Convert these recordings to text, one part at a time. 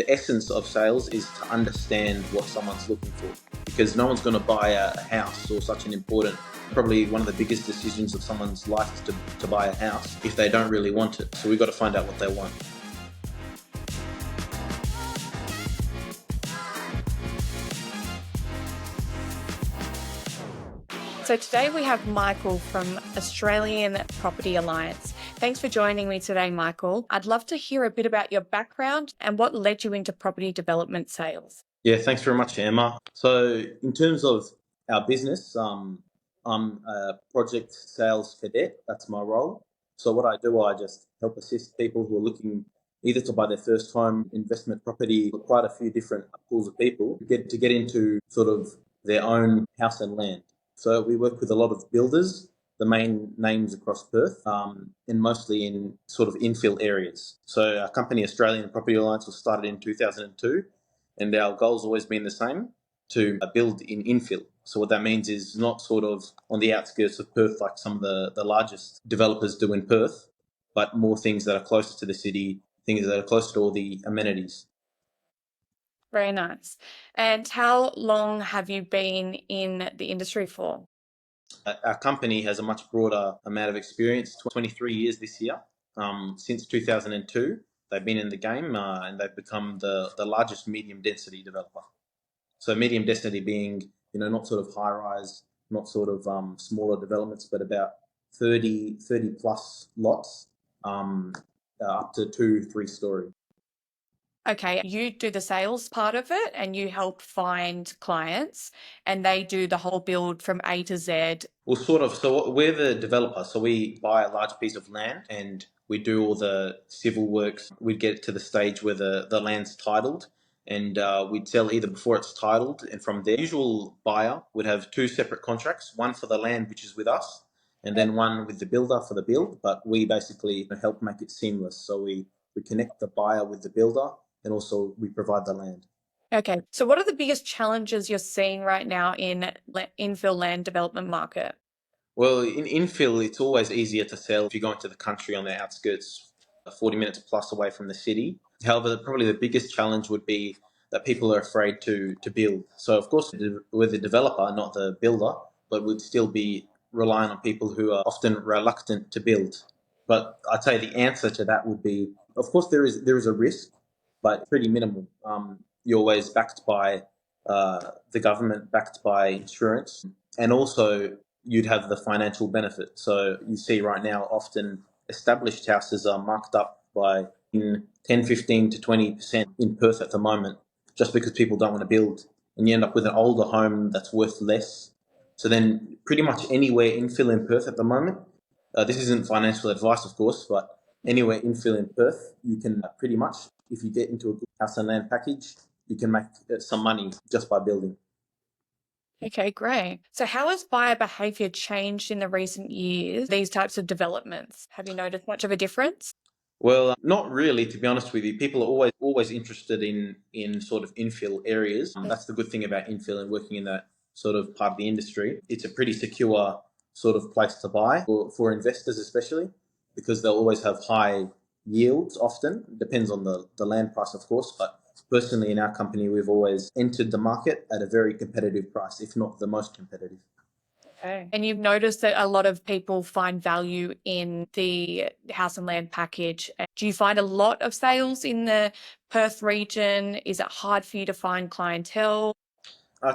the essence of sales is to understand what someone's looking for, because no one's going to buy a house, or such an important, probably one of the biggest decisions of someone's life is to buy a house, if they don't really want it. So we've got to find out what they want. So today we have Michael from Australian Property Alliance. Thanks for joining me today, Michael. I'd love to hear a bit about your background and what led you into property development sales. Yeah, thanks very much, Emma. So in terms of our business, I'm a project sales cadet. That's my role. So what I do, I just help assist people who are looking either to buy their first home, investment property, quite a few different pools of people to get into sort of their own house and land. So we work with a lot of builders, the main names across Perth, and mostly in sort of infill areas. So our company, Australian Property Alliance, was started in 2002, and our goal's always been the same, to build in infill. So what that means is not sort of on the outskirts of Perth like some of the largest developers do in Perth, but more things that are closer to the city, things that are closer to all the amenities. Very nice. And how long have you been in the industry for? Our company has a much broader amount of experience, 23 years this year. Since 2002, they've been in the game and they've become the largest medium density developer. So medium density being, not sort of high rise, not sort of smaller developments, but about 30 plus lots, up to 2-3 story. Okay, you do the sales part of it and you help find clients and they do the whole build from A to Z. Well, sort of. So we're the developer. So we buy a large piece of land and we do all the civil works. We'd get to the stage where the land's titled, and we'd sell either before it's titled, and from there, the usual buyer would have 2 separate contracts, one for the land, which is with us, and then one with the builder for the build. But we basically help make it seamless. So we connect the buyer with the builder, and also we provide the land. Okay, so what are the biggest challenges you're seeing right now in infill land development market? Well, in infill, it's always easier to sell if you go into the country on the outskirts, 40 minutes plus away from the city. However, probably the biggest challenge would be that people are afraid to build. So, of course, we're the developer, not the builder, but we'd still be relying on people who are often reluctant to build. But I'd say the answer to that would be, of course, there is a risk, but pretty minimal. You're always backed by the government, backed by insurance, and also you'd have the financial benefit. So you see right now, often established houses are marked up by 10, 15 to 20% in Perth at the moment, just because people don't want to build. And you end up with an older home that's worth less. So then pretty much anywhere infill in Perth at the moment, this isn't financial advice, of course, but anywhere infill in Perth, you can pretty much, if you get into a good house and land package, you can make some money just by building. Okay, great. So how has buyer behavior changed in the recent years, these types of developments? Have you noticed much of a difference? Well, not really, to be honest with you. People are always interested in sort of infill areas. That's the good thing about infill and working in that sort of part of the industry. It's a pretty secure sort of place to buy for investors especially, because they'll always have high yields often. Depends on the land price, of course, but personally in our company, we've always entered the market at a very competitive price, if not the most competitive. Okay. And you've noticed that a lot of people find value in the house and land package. Do you find a lot of sales in the Perth region? Is it hard for you to find clientele?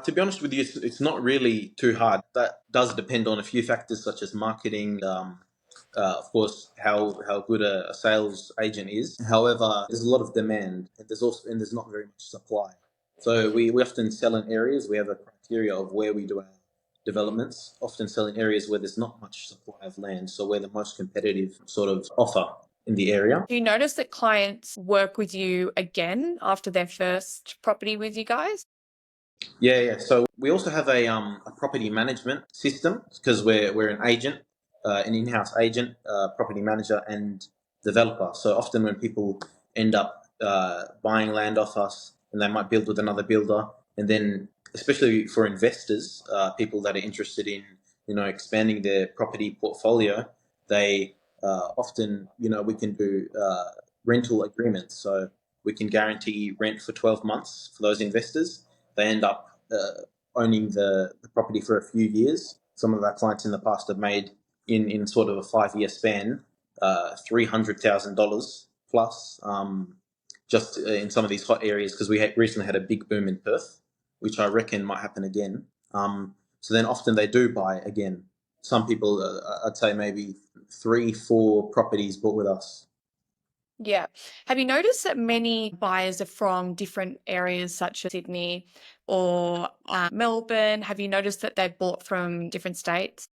To be honest with you, it's not really too hard. That does depend on a few factors such as marketing, of course, how good a sales agent is. However, there's a lot of demand, and there's not very much supply. So we often sell in areas. We have a criteria of where we do our developments. Often sell in areas where there's not much supply of land. So we're the most competitive sort of offer in the area. Do you notice that clients work with you again after their first property with you guys? Yeah. So we also have a property management system, because we're an agent, an in-house agent, property manager, and developer. So often when people end up buying land off us, and they might build with another builder, and then especially for investors, people that are interested in expanding their property portfolio, they often we can do rental agreements. So we can guarantee rent for 12 months for those investors. They end up owning the property for a few years. Some of our clients in the past have made, in sort of a 5-year span, $300,000 plus, just in some of these hot areas, because we recently had a big boom in Perth, which I reckon might happen again. So then often they do buy again. Some people, I'd say maybe 3-4 properties bought with us. Yeah. Have you noticed that many buyers are from different areas such as Sydney or Melbourne? Have you noticed that they've bought from different states?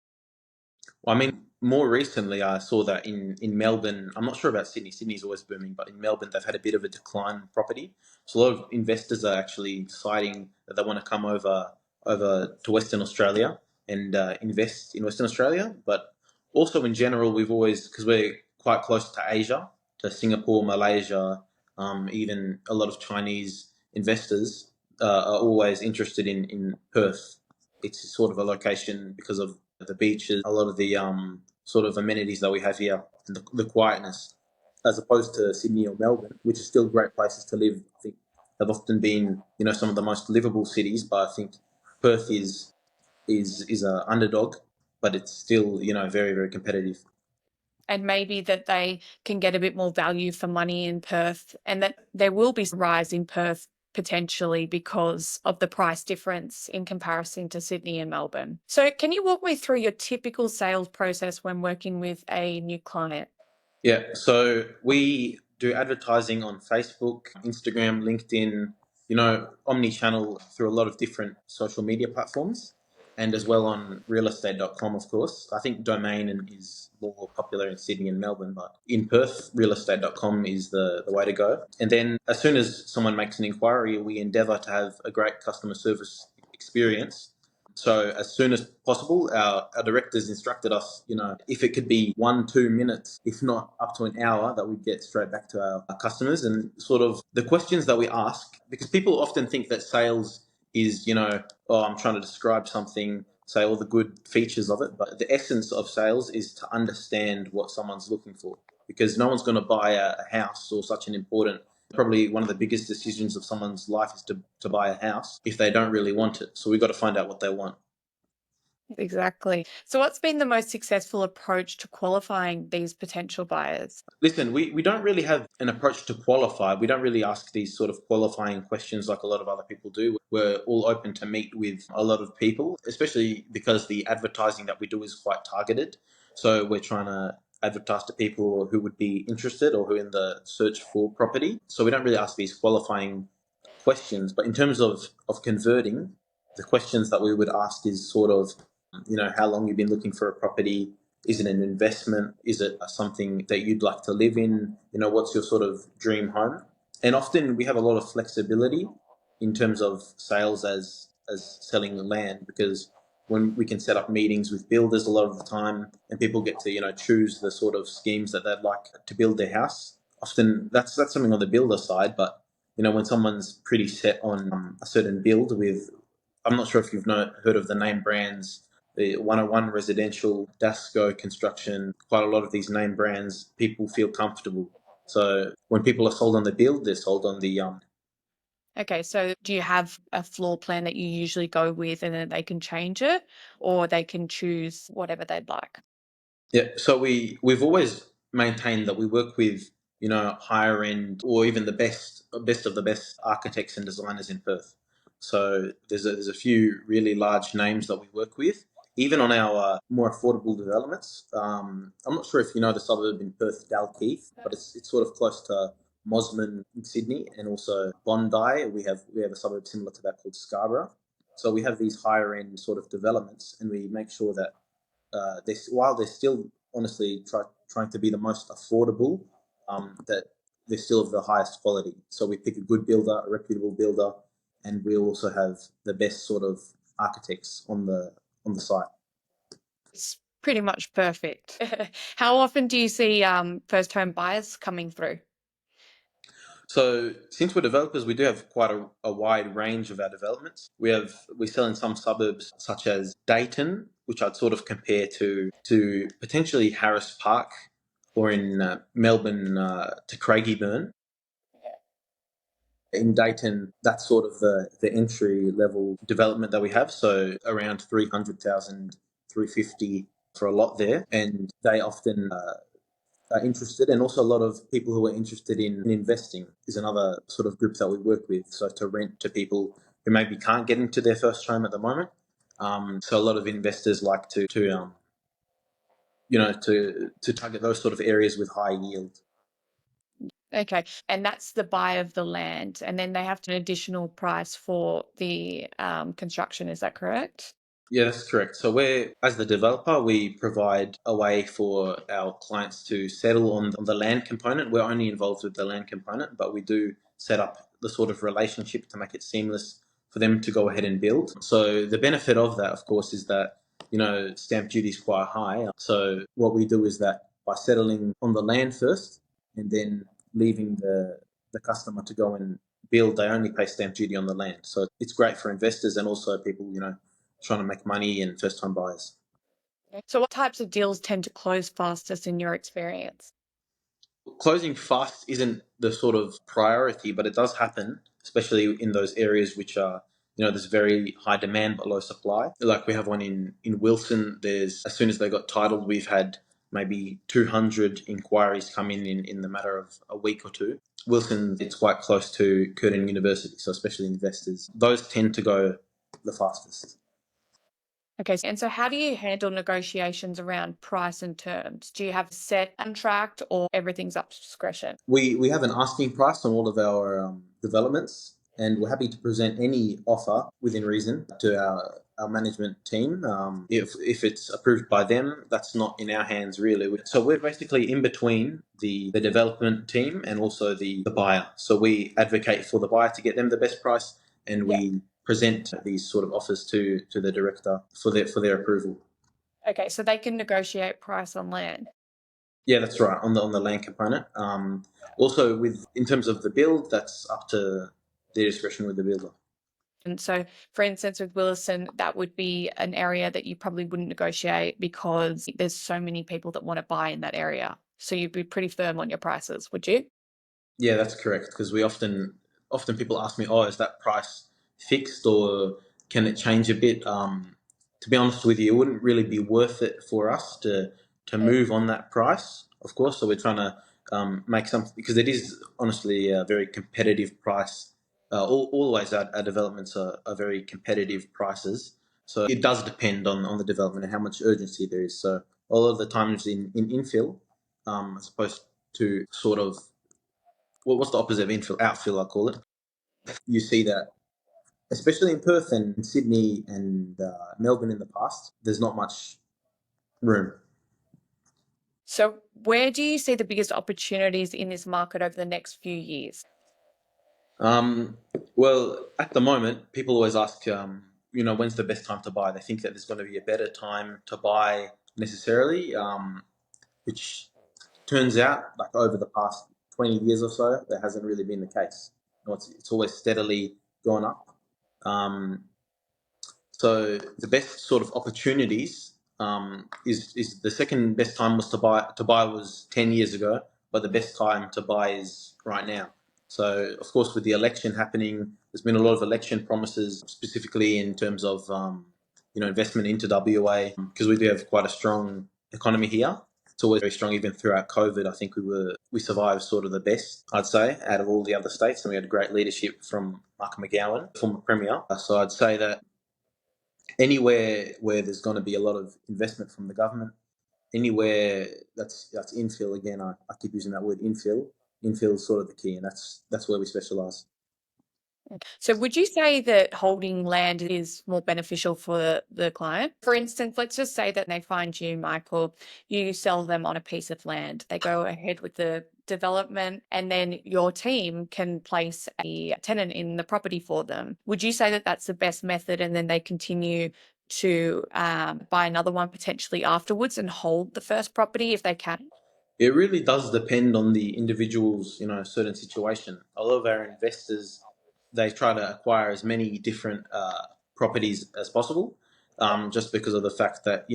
Well, I mean, more recently, I saw that in Melbourne. I'm not sure about Sydney. Sydney's always booming, but in Melbourne, they've had a bit of a decline in property. So a lot of investors are actually deciding that they want to come over to Western Australia and invest in Western Australia. But also in general, we've always, because we're quite close to Asia, to Singapore, Malaysia, even a lot of Chinese investors are always interested in Perth. It's sort of a location because of the beaches, a lot of the sort of amenities that we have here, and the quietness, as opposed to Sydney or Melbourne, which are still great places to live. I think have often been, some of the most livable cities, but I think Perth is a underdog, but it's still, very, very competitive. And maybe that they can get a bit more value for money in Perth, and that there will be some rise in Perth potentially because of the price difference in comparison to Sydney and Melbourne. So can you walk me through your typical sales process when working with a new client? Yeah, so we do advertising on Facebook, Instagram, LinkedIn, omni-channel through a lot of different social media platforms, and as well on realestate.com, of course. I think domain is more popular in Sydney and Melbourne, but in Perth, realestate.com is the way to go. And then as soon as someone makes an inquiry, we endeavour to have a great customer service experience. So as soon as possible, our directors instructed us, if it could be 1-2 minutes, if not up to an hour, that we'd get straight back to our customers. And sort of the questions that we ask, because people often think that sales is, oh, I'm trying to describe something, say all the good features of it. But the essence of sales is to understand what someone's looking for, because no one's going to buy a house, or such an important, probably one of the biggest decisions of someone's life is to buy a house, if they don't really want it. So we've got to find out what they want. Exactly. So what's been the most successful approach to qualifying these potential buyers? Listen, we don't really have an approach to qualify. We don't really ask these sort of qualifying questions like a lot of other people do. We're all open to meet with a lot of people, especially because the advertising that we do is quite targeted. So we're trying to advertise to people who would be interested or who are in the search for property. So we don't really ask these qualifying questions. But in terms of converting, the questions that we would ask is sort of, how long you've been looking for a property. Is it an investment? Is it something that you'd like to live in? What's your sort of dream home? And often we have a lot of flexibility in terms of sales as selling land, because when we can set up meetings with builders a lot of the time, and people get to choose the sort of schemes that they'd like to build their house. Often that's something on the builder side, but when someone's pretty set on a certain build with, I'm not sure if you've heard of the name brands, the 101 Residential, Dasco Construction, quite a lot of these name brands, people feel comfortable. So when people are sold on the build, they're sold on the Okay, so do you have a floor plan that you usually go with and then they can change it, or they can choose whatever they'd like? Yeah, so we've always maintained that we work with higher end, or even the best of the best architects and designers in Perth. So there's a few really large names that we work with, even on our more affordable developments. I'm not sure if you know the suburb in Perth, Dalkeith, but it's sort of close to Mosman in Sydney, and also Bondi. We have a suburb similar to that called Scarborough. So we have these higher end sort of developments, and we make sure that while they're still honestly trying to be the most affordable, that they're still of the highest quality. So we pick a good builder, a reputable builder, and we also have the best sort of architects on the site. It's pretty much perfect. How often do you see first home buyers coming through? So since we're developers, we do have quite a wide range of our developments. We sell in some suburbs such as Dayton, which I'd sort of compare to potentially Harris Park, or in Melbourne to Craigieburn. In Dayton, that's sort of the entry level development that we have. So around 300,000, 350 for a lot there. And they often are interested, and also a lot of people who are interested in investing is another sort of group that we work with. So to rent to people who maybe can't get into their first home at the moment. So a lot of investors like to target those sort of areas with high yield. Okay. And that's the buy of the land. And then they have an additional price for the construction. Is that correct? Yeah, that's correct. So as the developer, we provide a way for our clients to settle on the land component. We're only involved with the land component, but we do set up the sort of relationship to make it seamless for them to go ahead and build. So the benefit of that, of course, is that, stamp duty is quite high. So what we do is that by settling on the land first and then leaving the customer to go and build, they only pay stamp duty on the land. So it's great for investors and also people, trying to make money and first-time buyers. So what types of deals tend to close fastest in your experience? Closing fast isn't the sort of priority, but it does happen, especially in those areas which are, there's very high demand but low supply. Like we have one in Wilson. As soon as they got titled, we've had maybe 200 inquiries come in the matter of a week or two. Wilson, it's quite close to Curtin University, so especially investors, those tend to go the fastest. Okay. And so how do you handle negotiations around price and terms? Do you have a set contract or everything's up to discretion? We have an asking price on all of our developments, and we're happy to present any offer within reason to our management team. If it's approved by them, that's not in our hands really. So we're basically in between the development team and also the buyer. So we advocate for the buyer to get them the best price, and we present these sort of offers to the director for their approval. Okay, so they can negotiate price on land. Yeah, that's right, on the land component. Also, in terms of the build, that's up to their discretion with the builder. And so, for instance, with Willison, that would be an area that you probably wouldn't negotiate because there's so many people that want to buy in that area. So you'd be pretty firm on your prices, would you? Yeah, that's correct. Because we often people ask me, "Oh, is that price fixed or can it change a bit?" To be honest with you, it wouldn't really be worth it for us to move on that price. Of course, so we're trying to make something, because it is honestly a very competitive price. Always our developments are very competitive prices. So it does depend on the development and how much urgency there is. So a lot of the times in infill, as opposed to sort of, what's the opposite of infill? Outfill, I call it. You see that, especially in Perth and Sydney and Melbourne in the past, there's not much room. So where do you see the biggest opportunities in this market over the next few years? Well, at the moment, people always ask, when's the best time to buy? They think that there's going to be a better time to buy necessarily, which turns out, like over the past 20 years or so, that hasn't really been the case. It's always steadily gone up. So the best sort of opportunities is the second best time was to buy was 10 years ago, but the best time to buy is right now. So of course, with the election happening, there's been a lot of election promises, specifically in terms of investment into WA, because we do have quite a strong economy here. It's always very strong. Even throughout COVID, I think we survived sort of the best, I'd say, out of all the other states, and we had great leadership from Mark McGowan, former premier. So I'd say that anywhere where there's going to be a lot of investment from the government, anywhere that's infill. Again, I keep using that word, infill. Infill is sort of the key, and that's where we specialise. So would you say that holding land is more beneficial for the client? For instance, let's just say that they find you, Michael, you sell them on a piece of land. They go ahead with the development and then your team can place a tenant in the property for them. Would you say that that's the best method and then they continue to buy another one potentially afterwards and hold the first property if they can? It really does depend on the individual's, certain situation. A lot of our investors, they try to acquire as many different properties as possible, just because of the fact that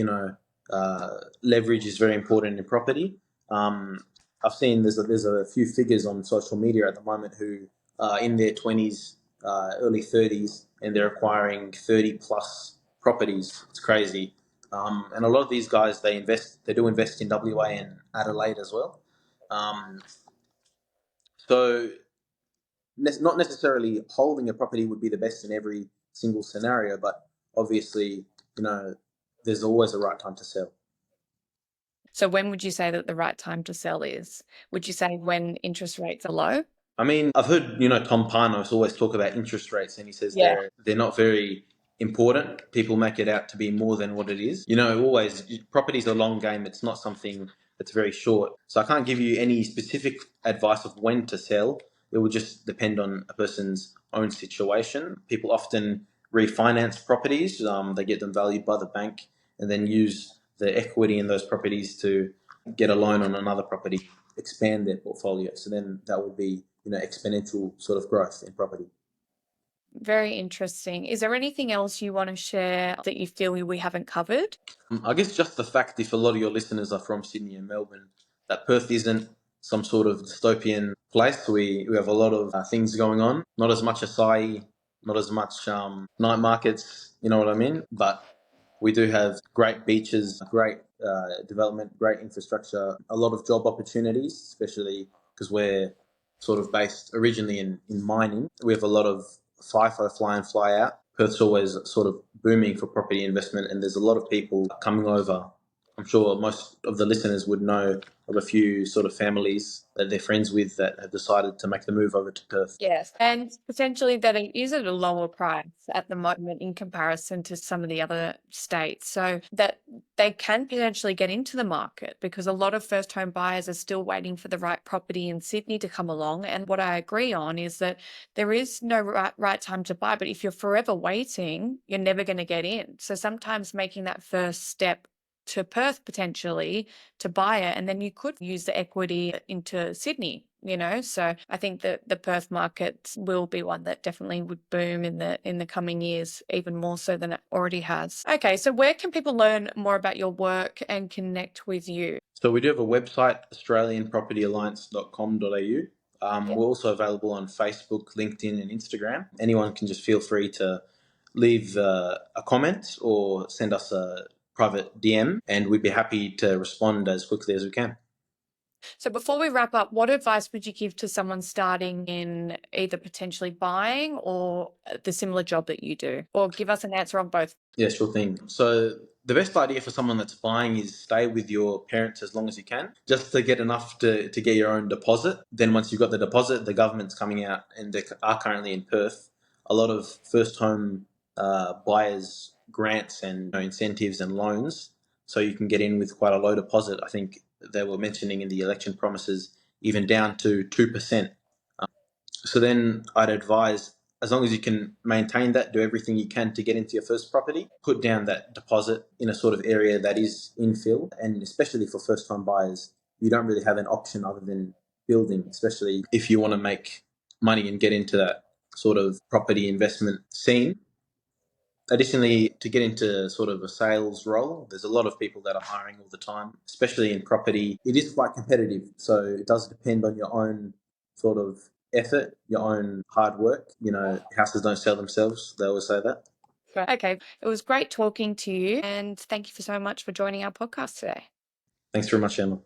leverage is very important in property. I've seen there's a few figures on social media at the moment who in their 20s, early 30s, and they're acquiring 30 plus properties. It's crazy. And a lot of these guys, they do invest in WA and Adelaide as well. So not necessarily holding a property would be the best in every single scenario, but obviously, there's always a right time to sell. So when would you say that the right time to sell is? Would you say when interest rates are low? I mean, I've heard, Tom Parnos always talk about interest rates, and he says they're not very important. People make it out to be more than what it is. Always, property's a long game. It's not something that's very short. So I can't give you any specific advice of when to sell. It will just depend on a person's own situation. People often refinance properties. They get them valued by the bank and then use the equity in those properties to get a loan on another property, expand their portfolio. So then that would be, exponential sort of growth in property. Very interesting. Is there anything else you want to share that you feel we haven't covered? I guess just the fact, if a lot of your listeners are from Sydney and Melbourne, that Perth isn't some sort of dystopian place. We have a lot of things going on. Not as much acai, not as much night markets, you know what I mean? But we do have great beaches, great development, great infrastructure, a lot of job opportunities, especially because we're sort of based originally in mining. We have a lot of FIFO, fly in, fly out. Perth's always sort of booming for property investment, and there's a lot of people coming over. I'm sure most of the listeners would know of a few sort of families that they're friends with that have decided to make the move over to Perth. Yes, and potentially that it is at a lower price at the moment in comparison to some of the other states, so that they can potentially get into the market, because a lot of first home buyers are still waiting for the right property in Sydney to come along. And what I agree on is that there is no right time to buy, but if you're forever waiting, you're never going to get in. So sometimes making that first step to Perth potentially to buy it, and then you could use the equity into Sydney, so I think that the Perth market will be one that definitely would boom in the coming years, even more so than it already has. Okay, so where can people learn more about your work and connect with you? So we do have a website, australianpropertyalliance.com.au. We're also available on Facebook, LinkedIn, and Instagram. Anyone can just feel free to leave a comment or send us a private DM, and we'd be happy to respond as quickly as we can. So before we wrap up, what advice would you give to someone starting in either potentially buying or the similar job that you do? Or give us an answer on both. Yeah, sure thing. So the best idea for someone that's buying is stay with your parents as long as you can, just to get enough to get your own deposit. Then once you've got the deposit, the government's coming out, and they are currently in Perth, a lot of first home buyers grants and incentives and loans, so you can get in with quite a low deposit. I think they were mentioning in the election promises even down to 2%. So then I'd advise, as long as you can maintain that, do everything you can to get into your first property, put down that deposit in a sort of area that is infill. And especially for first time buyers, you don't really have an option other than building, especially if you want to make money and get into that sort of property investment scene. Additionally, to get into sort of a sales role, there's a lot of people that are hiring all the time, especially in property. It is quite competitive, so it does depend on your own sort of effort, your own hard work. Houses don't sell themselves. They always say that. Okay, it was great talking to you, and thank you so much for joining our podcast today. Thanks very much, Emma.